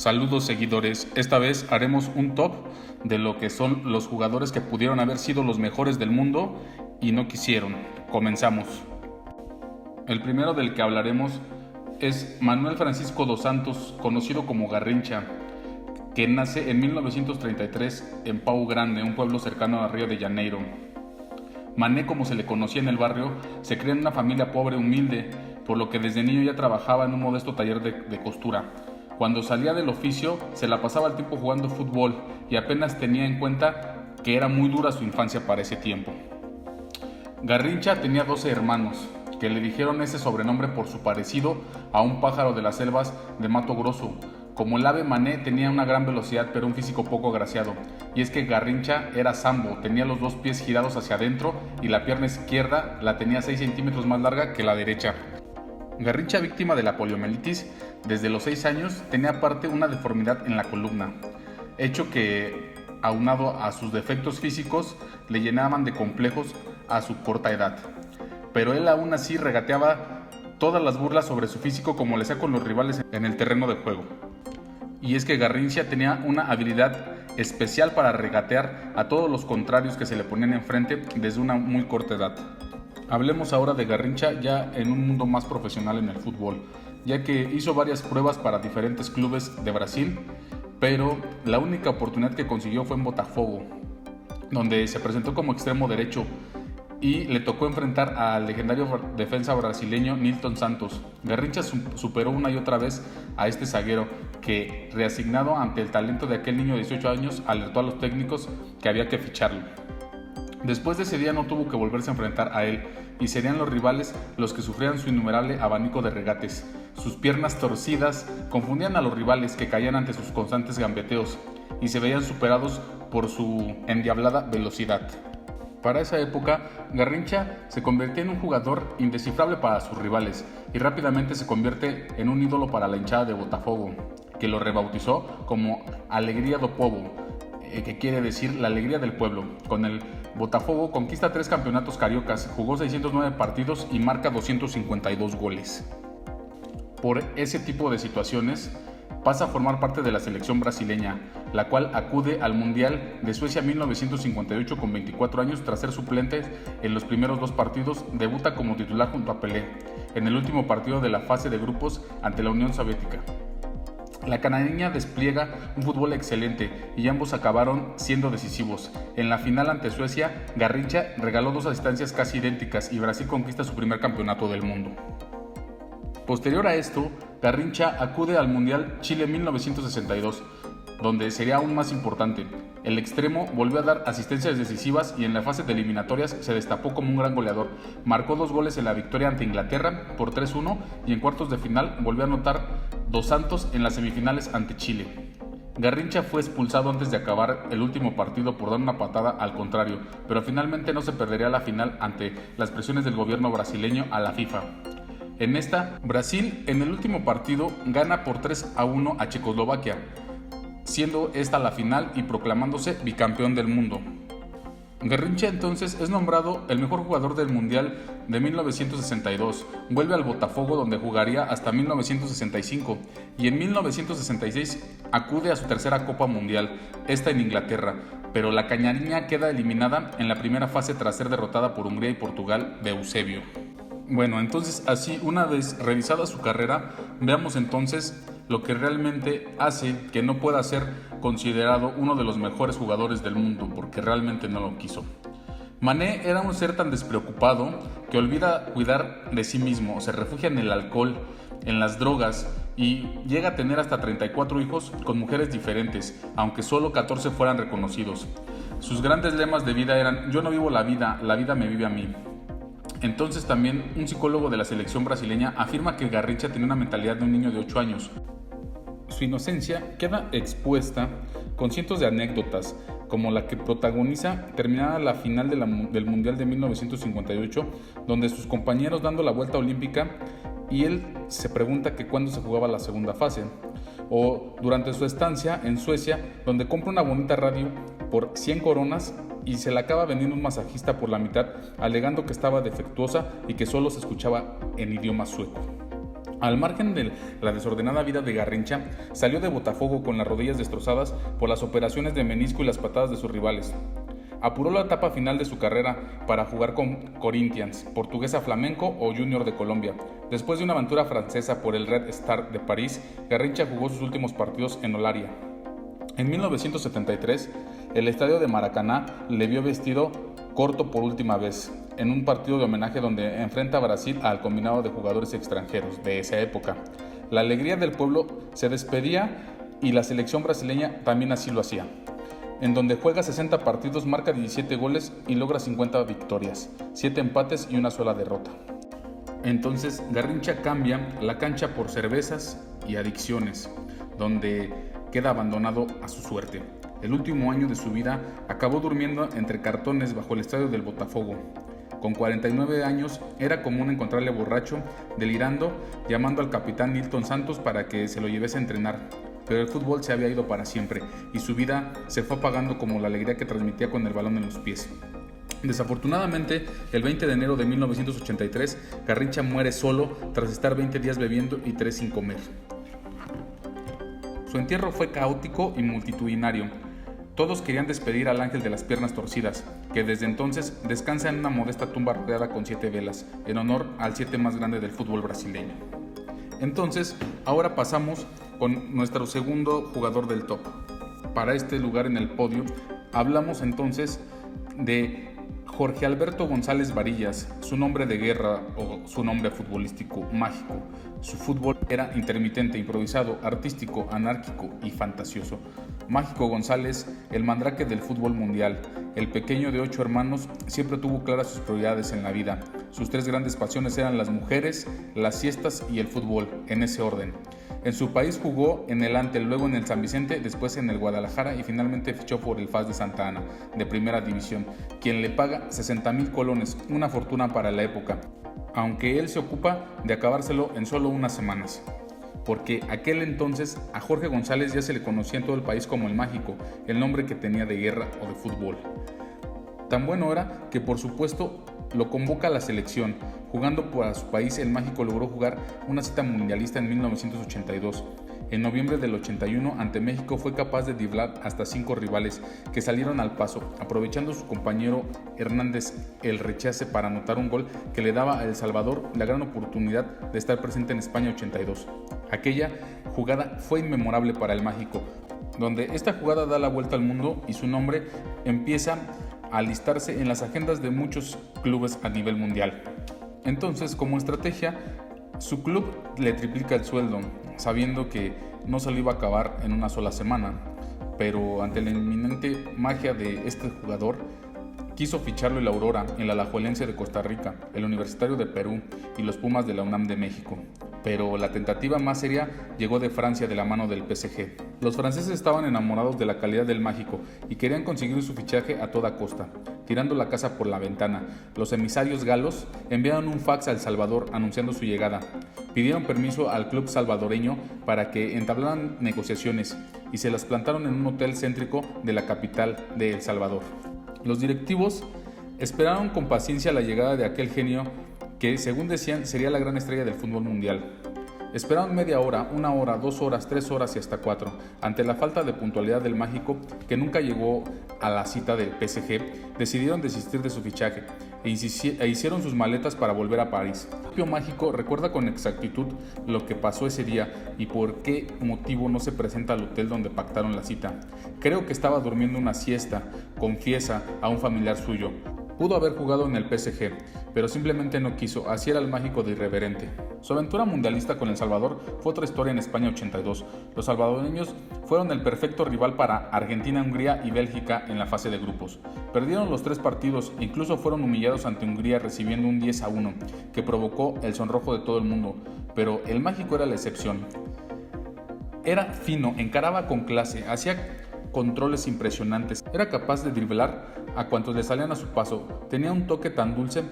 Saludos seguidores, esta vez haremos un top de lo que son los jugadores que pudieron haber sido los mejores del mundo y no quisieron. Comenzamos. El primero del que hablaremos es Manuel Francisco dos Santos, conocido como Garrincha, que nace en 1933 en Pau Grande, un pueblo cercano a Río de Janeiro. Mané, como se le conocía en el barrio, se cría en una familia pobre humilde, por lo que desde niño ya trabajaba en un modesto taller de costura. Cuando salía del oficio, se la pasaba el tiempo jugando fútbol y apenas tenía en cuenta que era muy dura su infancia para ese tiempo. Garrincha tenía 12 hermanos, que le dijeron ese sobrenombre por su parecido a un pájaro de las selvas de Mato Grosso. Como el ave Mané tenía una gran velocidad pero un físico poco agraciado, y es que Garrincha era sambo, tenía los dos pies girados hacia adentro y la pierna izquierda la tenía 6 centímetros más larga que la derecha. Garrincha, víctima de la poliomielitis, desde los 6 años tenía aparte una deformidad en la columna, hecho que, aunado a sus defectos físicos, le llenaban de complejos a su corta edad. Pero él aún así regateaba todas las burlas sobre su físico como le hacía con los rivales en el terreno de juego. Y es que Garrincha tenía una habilidad especial para regatear a todos los contrarios que se le ponían enfrente desde una muy corta edad. Hablemos ahora de Garrincha ya en un mundo más profesional en el fútbol, ya que hizo varias pruebas para diferentes clubes de Brasil, pero la única oportunidad que consiguió fue en Botafogo, donde se presentó como extremo derecho y le tocó enfrentar al legendario defensa brasileño Nilton Santos. Garrincha superó una y otra vez a este zaguero que, reasignado ante el talento de aquel niño de 18 años, alertó a los técnicos que había que ficharlo. Después de ese día no tuvo que volverse a enfrentar a él, y serían los rivales los que sufrían su innumerable abanico de regates. Sus piernas torcidas confundían a los rivales, que caían ante sus constantes gambeteos y se veían superados por su endiablada velocidad. Para esa época, Garrincha se convertía en un jugador indescifrable para sus rivales y rápidamente se convierte en un ídolo para la hinchada de Botafogo, que lo rebautizó como Alegria do Povo, que quiere decir la alegría del pueblo. Con el Botafogo conquista 3 campeonatos cariocas, jugó 609 partidos y marca 252 goles. Por ese tipo de situaciones, pasa a formar parte de la selección brasileña, la cual acude al Mundial de Suecia 1958 con 24 años tras ser suplente en los primeros 2 partidos. Debuta como titular junto a Pelé, en el último partido de la fase de grupos ante la Unión Soviética. La canareña despliega un fútbol excelente y ambos acabaron siendo decisivos. En la final ante Suecia, Garrincha regaló 2 asistencias casi idénticas y Brasil conquista su primer campeonato del mundo. Posterior a esto, Garrincha acude al Mundial Chile 1962, donde sería aún más importante. El extremo volvió a dar asistencias decisivas y en la fase de eliminatorias se destapó como un gran goleador. Marcó 2 goles en la victoria ante Inglaterra por 3-1 y en cuartos de final volvió a anotar dos Santos en las semifinales ante Chile. Garrincha fue expulsado antes de acabar el último partido por dar una patada al contrario, pero finalmente no se perdería la final ante las presiones del gobierno brasileño a la FIFA. En esta, Brasil en el último partido gana por 3-1 a Checoslovaquia, siendo esta la final y proclamándose bicampeón del mundo. Garrincha entonces es nombrado el mejor jugador del Mundial de 1962, vuelve al Botafogo donde jugaría hasta 1965 y en 1966 acude a su tercera Copa Mundial, esta en Inglaterra, pero la cañariña queda eliminada en la primera fase tras ser derrotada por Hungría y Portugal de Eusebio. Bueno, entonces así, una vez revisada su carrera, veamos entonces lo que realmente hace que no pueda ser considerado uno de los mejores jugadores del mundo, porque realmente no lo quiso. Mané era un ser tan despreocupado que olvida cuidar de sí mismo, se refugia en el alcohol, en las drogas y llega a tener hasta 34 hijos con mujeres diferentes, aunque solo 14 fueran reconocidos. Sus grandes lemas de vida eran: yo no vivo la vida me vive a mí. Entonces también un psicólogo de la selección brasileña afirma que Garrincha tenía una mentalidad de un niño de 8 años. Su inocencia queda expuesta con cientos de anécdotas, como la que protagoniza terminada la final del Mundial de 1958, donde sus compañeros dando la vuelta olímpica y él se pregunta que cuándo se jugaba la segunda fase. O durante su estancia en Suecia, donde compra una bonita radio por 100 coronas y se la acaba vendiendo un masajista por la mitad, alegando que estaba defectuosa y que solo se escuchaba en idioma sueco. Al margen de la desordenada vida de Garrincha, salió de Botafogo con las rodillas destrozadas por las operaciones de menisco y las patadas de sus rivales. Apuró la etapa final de su carrera para jugar con Corinthians, Portuguesa Flamenco o Junior de Colombia. Después de una aventura francesa por el Red Star de París, Garrincha jugó sus últimos partidos en Olaria. En 1973, el estadio de Maracaná le vio vestido corto por última vez, en un partido de homenaje donde enfrenta a Brasil al combinado de jugadores extranjeros de esa época. La alegría del pueblo se despedía y la selección brasileña también así lo hacía, en donde juega 60 partidos, marca 17 goles y logra 50 victorias, 7 empates y una sola derrota. Entonces Garrincha cambia la cancha por cervezas y adicciones, donde queda abandonado a su suerte. El último año de su vida acabó durmiendo entre cartones bajo el estadio del Botafogo. Con 49 años era común encontrarle borracho, delirando, llamando al capitán Nilton Santos para que se lo llevese a entrenar. Pero el fútbol se había ido para siempre y su vida se fue apagando como la alegría que transmitía con el balón en los pies. Desafortunadamente, el 20 de enero de 1983, Garrincha muere solo tras estar 20 días bebiendo y 3 sin comer. Su entierro fue caótico y multitudinario. Todos querían despedir al ángel de las piernas torcidas, que desde entonces descansa en una modesta tumba rodeada con 7 velas, en honor al 7 más grande del fútbol brasileño. Entonces, ahora pasamos con nuestro segundo jugador del top. Para este lugar en el podio, hablamos entonces de Jorge Alberto González Varillas, su nombre de guerra o su nombre futbolístico mágico. Su fútbol era intermitente, improvisado, artístico, anárquico y fantasioso. Mágico González, el mandrake del fútbol mundial, el pequeño de 8 hermanos, siempre tuvo claras sus prioridades en la vida. Sus 3 grandes pasiones eran las mujeres, las siestas y el fútbol, en ese orden. En su país jugó en el Antel, luego en el San Vicente, después en el Guadalajara y finalmente fichó por el FAS de Santa Ana, de primera división, quien le paga 60,000 colones, una fortuna para la época, aunque él se ocupa de acabárselo en solo unas semanas. Porque aquel entonces a Jorge González ya se le conocía en todo el país como el Mágico, el nombre que tenía de guerra o de fútbol. Tan bueno era que por supuesto lo convoca a la selección. Jugando para su país, el Mágico logró jugar una cita mundialista en 1982. En noviembre del 81, ante México, fue capaz de driblar hasta 5 rivales que salieron al paso, aprovechando su compañero Hernández el rechace para anotar un gol que le daba a El Salvador la gran oportunidad de estar presente en España 82. Aquella jugada fue inmemorable para el Mágico, donde esta jugada da la vuelta al mundo y su nombre empieza a alistarse en las agendas de muchos clubes a nivel mundial. Entonces, como estrategia, su club le triplica el sueldo, sabiendo que no se lo iba a acabar en una sola semana, pero ante la inminente magia de este jugador, quiso ficharlo el Aurora, el Alajuelense de Costa Rica, el Universitario de Perú y los Pumas de la UNAM de México. Pero la tentativa más seria llegó de Francia de la mano del PSG. Los franceses estaban enamorados de la calidad del Mágico y querían conseguir su fichaje a toda costa, tirando la casa por la ventana. Los emisarios galos enviaron un fax a El Salvador anunciando su llegada. Pidieron permiso al club salvadoreño para que entablaran negociaciones y se las plantaron en un hotel céntrico de la capital de El Salvador. Los directivos esperaron con paciencia la llegada de aquel genio que, según decían, sería la gran estrella del fútbol mundial. Esperaron media hora, 1 hora, 2 horas, 3 horas y hasta 4. Ante la falta de puntualidad del Mágico, que nunca llegó a la cita del PSG, decidieron desistir de su fichaje e hicieron sus maletas para volver a París. El propio Mágico recuerda con exactitud lo que pasó ese día y por qué motivo no se presenta al hotel donde pactaron la cita. Creo que estaba durmiendo una siesta, confiesa a un familiar suyo. Pudo haber jugado en el PSG, pero simplemente no quiso, así era el Mágico de irreverente. Su aventura mundialista con El Salvador fue otra historia en España 82. Los salvadoreños fueron el perfecto rival para Argentina, Hungría y Bélgica en la fase de grupos. Perdieron los 3 partidos e incluso fueron humillados ante Hungría recibiendo un 10-1, que provocó el sonrojo de todo el mundo, pero el Mágico era la excepción. Era fino, encaraba con clase, hacía controles impresionantes, era capaz de driblar a cuantos le salían a su paso, tenía un toque tan dulce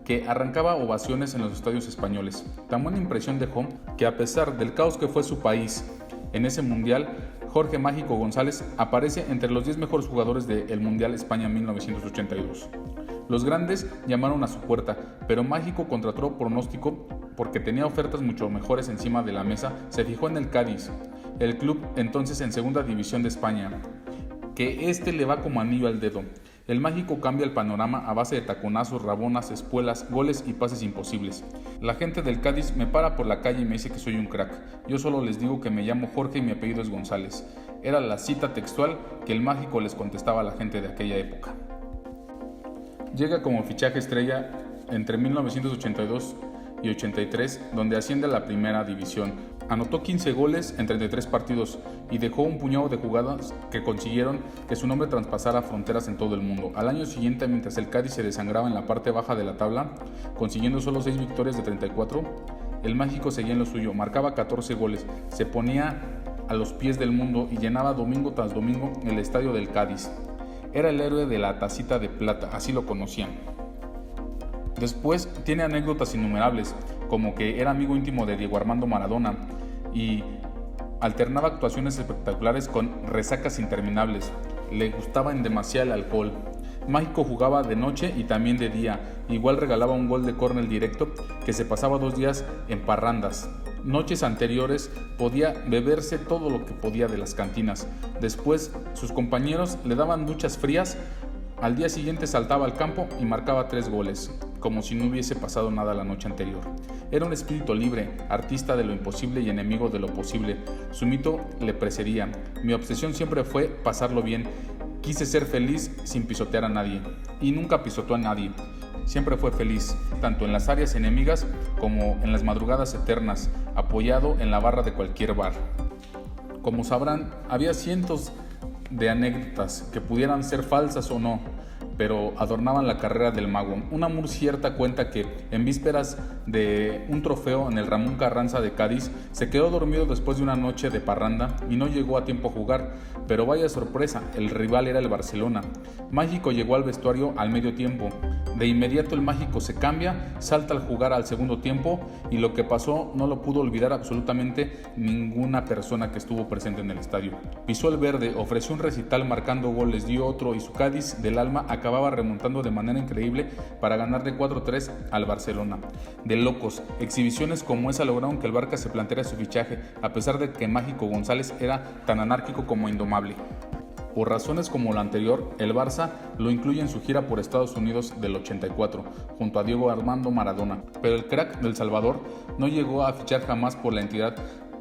que arrancaba ovaciones en los estadios españoles. Tan buena impresión dejó que, a pesar del caos que fue su país en ese mundial, Jorge Mágico González aparece entre los 10 mejores jugadores del Mundial España 1982. Los grandes llamaron a su puerta, pero Mágico, contra todo pronóstico, porque tenía ofertas mucho mejores encima de la mesa, se fijó en el Cádiz, el club entonces en segunda división de España, que le va como anillo al dedo. El mágico cambia el panorama a base de taconazos, rabonas, espuelas, goles y pases imposibles. La gente del Cádiz me para por la calle y me dice que soy un crack. Yo solo les digo que me llamo Jorge y mi apellido es González. Era la cita textual que el mágico les contestaba a la gente de aquella época. Llega como fichaje estrella entre 1982 y 83, donde asciende a la primera división. Anotó 15 goles en 33 partidos y dejó un puñado de jugadas que consiguieron que su nombre traspasara fronteras en todo el mundo. Al año siguiente, mientras el Cádiz se desangraba en la parte baja de la tabla, consiguiendo solo 6 victorias de 34, el mágico seguía en lo suyo, marcaba 14 goles, se ponía a los pies del mundo y llenaba domingo tras domingo el estadio del Cádiz. Era el héroe de la tacita de plata, así lo conocían. Después tiene anécdotas innumerables, como que era amigo íntimo de Diego Armando Maradona y alternaba actuaciones espectaculares con resacas interminables. Le gustaba en demasía el alcohol. Mágico jugaba de noche y también de día. Igual regalaba un gol de córner directo que se pasaba 2 días en parrandas. Noches anteriores podía beberse todo lo que podía de las cantinas. Después sus compañeros le daban duchas frías. Al día siguiente saltaba al campo y marcaba 3 goles, como si no hubiese pasado nada la noche anterior. Era un espíritu libre, artista de lo imposible y enemigo de lo posible. Su mito le precedía. Mi obsesión siempre fue pasarlo bien. Quise ser feliz sin pisotear a nadie. Y nunca pisoteó a nadie. Siempre fue feliz, tanto en las áreas enemigas como en las madrugadas eternas, apoyado en la barra de cualquier bar. Como sabrán, había cientos de anécdotas que pudieran ser falsas o no, pero adornaban la carrera del mago. Una muy cierta cuenta que, en vísperas de un trofeo en el Ramón Carranza de Cádiz, se quedó dormido después de una noche de parranda y no llegó a tiempo a jugar, pero vaya sorpresa, el rival era el Barcelona. Mágico llegó al vestuario al medio tiempo. De inmediato el mágico se cambia, salta al jugar al segundo tiempo y lo que pasó no lo pudo olvidar absolutamente ninguna persona que estuvo presente en el estadio. Pisó el verde, ofreció un recital marcando goles, dio otro y su Cádiz del alma acababa remontando de manera increíble para ganarle 4-3 al Barcelona. De locos, exhibiciones como esa lograron que el Barça se planteara su fichaje, a pesar de que Mágico González era tan anárquico como indomable. Por razones como la anterior, el Barça lo incluye en su gira por Estados Unidos del 84, junto a Diego Armando Maradona, pero el crack del Salvador no llegó a fichar jamás por la entidad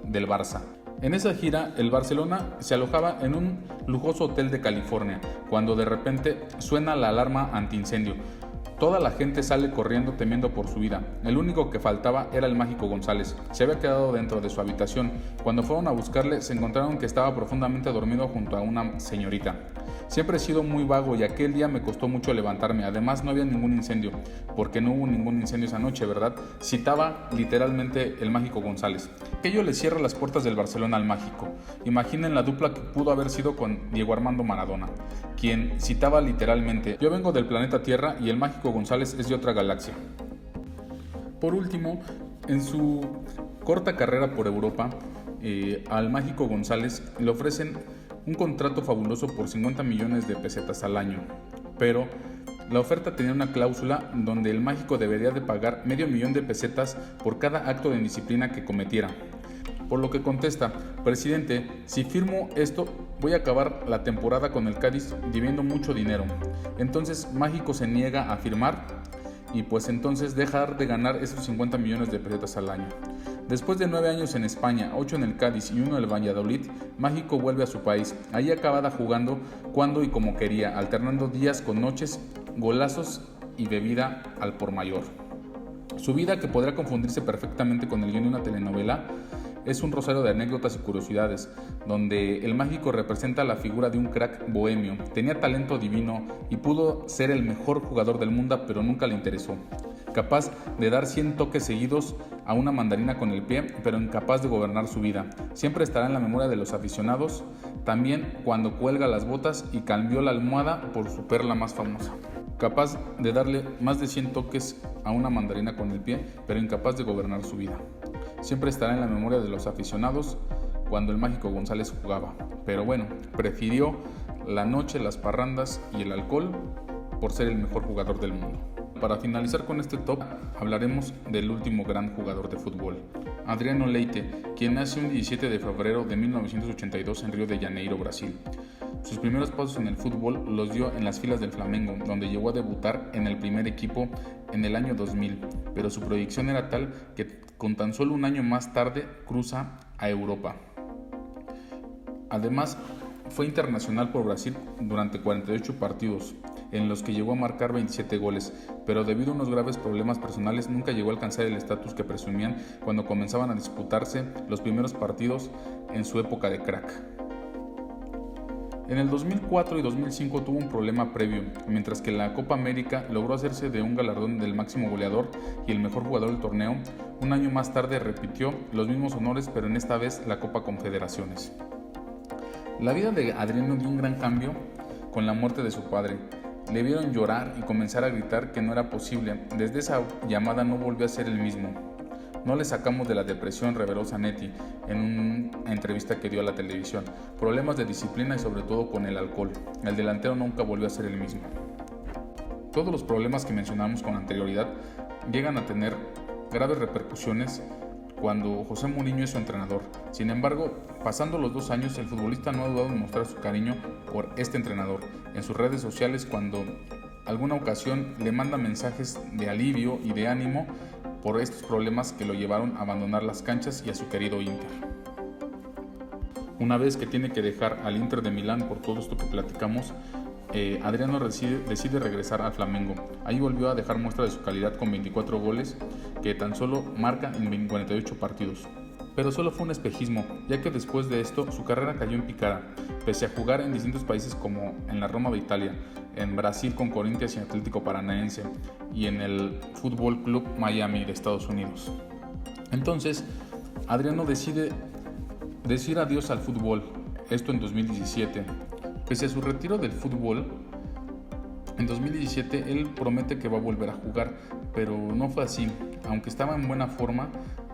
del Barça. En esa gira, el Barcelona se alojaba en un lujoso hotel de California, cuando de repente suena la alarma antiincendio. Toda la gente sale corriendo temiendo por su vida. El único que faltaba era el Mágico González. Se había quedado dentro de su habitación. Cuando fueron a buscarle, se encontraron que estaba profundamente dormido junto a una señorita. Siempre he sido muy vago y aquel día me costó mucho levantarme. Además, no había ningún incendio, porque no hubo ningún incendio esa noche, ¿verdad? Citaba literalmente el Mágico González. Aquello le cierra las puertas del Barcelona al Mágico. Imaginen la dupla que pudo haber sido con Diego Armando Maradona, quien citaba literalmente: yo vengo del planeta Tierra y el Mágico González es de otra galaxia. Por último, en su corta carrera por Europa, al Mágico González le ofrecen un contrato fabuloso por 50 millones de pesetas al año, pero la oferta tenía una cláusula donde el Mágico debería de pagar $500,000 de pesetas por cada acto de indisciplina que cometiera. Por lo que contesta: presidente, si firmo esto voy a acabar la temporada con el Cádiz debiendo mucho dinero. Entonces Mágico se niega a firmar y pues entonces dejar de ganar esos 50 millones de pesetas al año. Después de 9 años en España, 8 en el Cádiz y 1 en el Valladolid, Mágico vuelve a su país. Ahí acababa jugando cuando y como quería, alternando días con noches, golazos y bebida al por mayor. Su vida, que podrá confundirse perfectamente con el guion de una telenovela, es un rosario de anécdotas y curiosidades, donde el Mágico representa la figura de un crack bohemio. Tenía talento divino y pudo ser el mejor jugador del mundo, pero nunca le interesó. Capaz de dar 100 toques seguidos a una mandarina con el pie, pero incapaz de gobernar su vida. Siempre estará en la memoria de los aficionados, también cuando cuelga las botas y cambió la almohada por su perla más famosa. Capaz de darle más de 100 toques a una mandarina con el pie, pero incapaz de gobernar su vida. Siempre estará en la memoria de los aficionados cuando el Mágico González jugaba. Pero bueno, prefirió la noche, las parrandas y el alcohol por ser el mejor jugador del mundo. Para finalizar con este top, hablaremos del último gran jugador de fútbol, Adriano Leite, quien nace un 17 de febrero de 1982 en Río de Janeiro, Brasil. Sus primeros pasos en el fútbol los dio en las filas del Flamengo, donde llegó a debutar en el primer equipo en el año 2000, pero su proyección era tal que con tan solo un año más tarde cruza a Europa. Además, fue internacional por Brasil durante 48 partidos, en los que llegó a marcar 27 goles, pero debido a unos graves problemas personales nunca llegó a alcanzar el estatus que presumían cuando comenzaban a disputarse los primeros partidos en su época de crack. En el 2004 y 2005 tuvo un problema previo, mientras que en la Copa América logró hacerse de un galardón del máximo goleador y el mejor jugador del torneo. Un año más tarde repitió los mismos honores, pero en esta vez la Copa Confederaciones. La vida de Adriano dio un gran cambio con la muerte de su padre. Le vieron llorar y comenzar a gritar que no era posible. Desde esa llamada no volvió a ser el mismo. No le sacamos de la depresión, reveló Zanetti en una entrevista que dio a la televisión. Problemas de disciplina y sobre todo con el alcohol. El delantero nunca volvió a ser el mismo. Todos los problemas que mencionamos con anterioridad llegan a tener graves repercusiones cuando José Mourinho es su entrenador. Sin embargo, pasando los 2 años, el futbolista no ha dudado en mostrar su cariño por este entrenador en sus redes sociales cuando alguna ocasión le manda mensajes de alivio y de ánimo por estos problemas que lo llevaron a abandonar las canchas y a su querido Inter. Una vez que tiene que dejar al Inter de Milán por todo esto que platicamos, Adriano decide regresar al Flamengo. Ahí volvió a dejar muestra de su calidad con 24 goles que tan solo marca en 48 partidos. Pero solo fue un espejismo, ya que después de esto su carrera cayó en picada, pese a jugar en distintos países como en la Roma de Italia, en Brasil con Corinthians y Atlético Paranaense y en el Fútbol Club Miami de Estados Unidos. Entonces, Adriano decide decir adiós al fútbol, esto en 2017. Pese a su retiro del fútbol, en 2017 él promete que va a volver a jugar, pero no fue así. Aunque estaba en buena forma,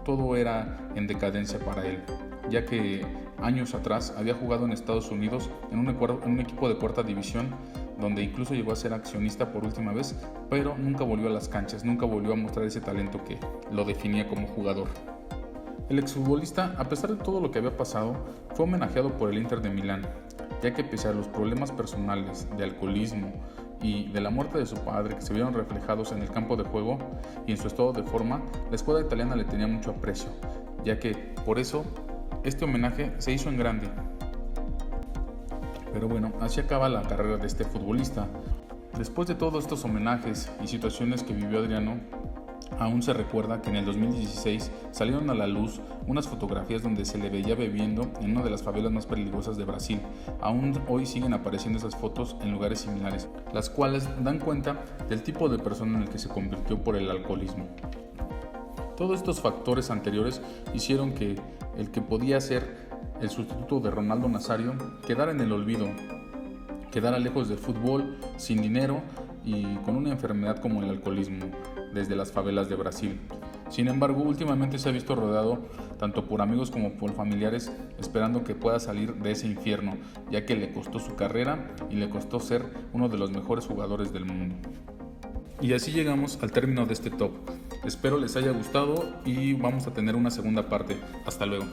todo era en decadencia para él, ya que años atrás había jugado en Estados Unidos en un equipo de cuarta división, donde incluso llegó a ser accionista por última vez, pero nunca volvió a las canchas, nunca volvió a mostrar ese talento que lo definía como jugador. El exfutbolista, a pesar de todo lo que había pasado, fue homenajeado por el Inter de Milán, ya que pese a los problemas personales de alcoholismo y de la muerte de su padre que se vieron reflejados en el campo de juego y en su estado de forma, la escuadra italiana le tenía mucho aprecio, ya que por eso este homenaje se hizo en grande. Pero bueno, así acaba la carrera de este futbolista. Después de todos estos homenajes y situaciones que vivió Adriano, aún se recuerda que en el 2016 salieron a la luz unas fotografías donde se le veía bebiendo en una de las favelas más peligrosas de Brasil. Aún hoy siguen apareciendo esas fotos en lugares similares, las cuales dan cuenta del tipo de persona en el que se convirtió por el alcoholismo. Todos estos factores anteriores hicieron que el que podía ser el sustituto de Ronaldo Nazario quedara en el olvido, quedara lejos del fútbol, sin dinero y con una enfermedad como el alcoholismo desde las favelas de Brasil. Sin embargo, últimamente se ha visto rodeado tanto por amigos como por familiares esperando que pueda salir de ese infierno, ya que le costó su carrera y le costó ser uno de los mejores jugadores del mundo. Y así llegamos al término de este top. Espero les haya gustado y vamos a tener una segunda parte. Hasta luego.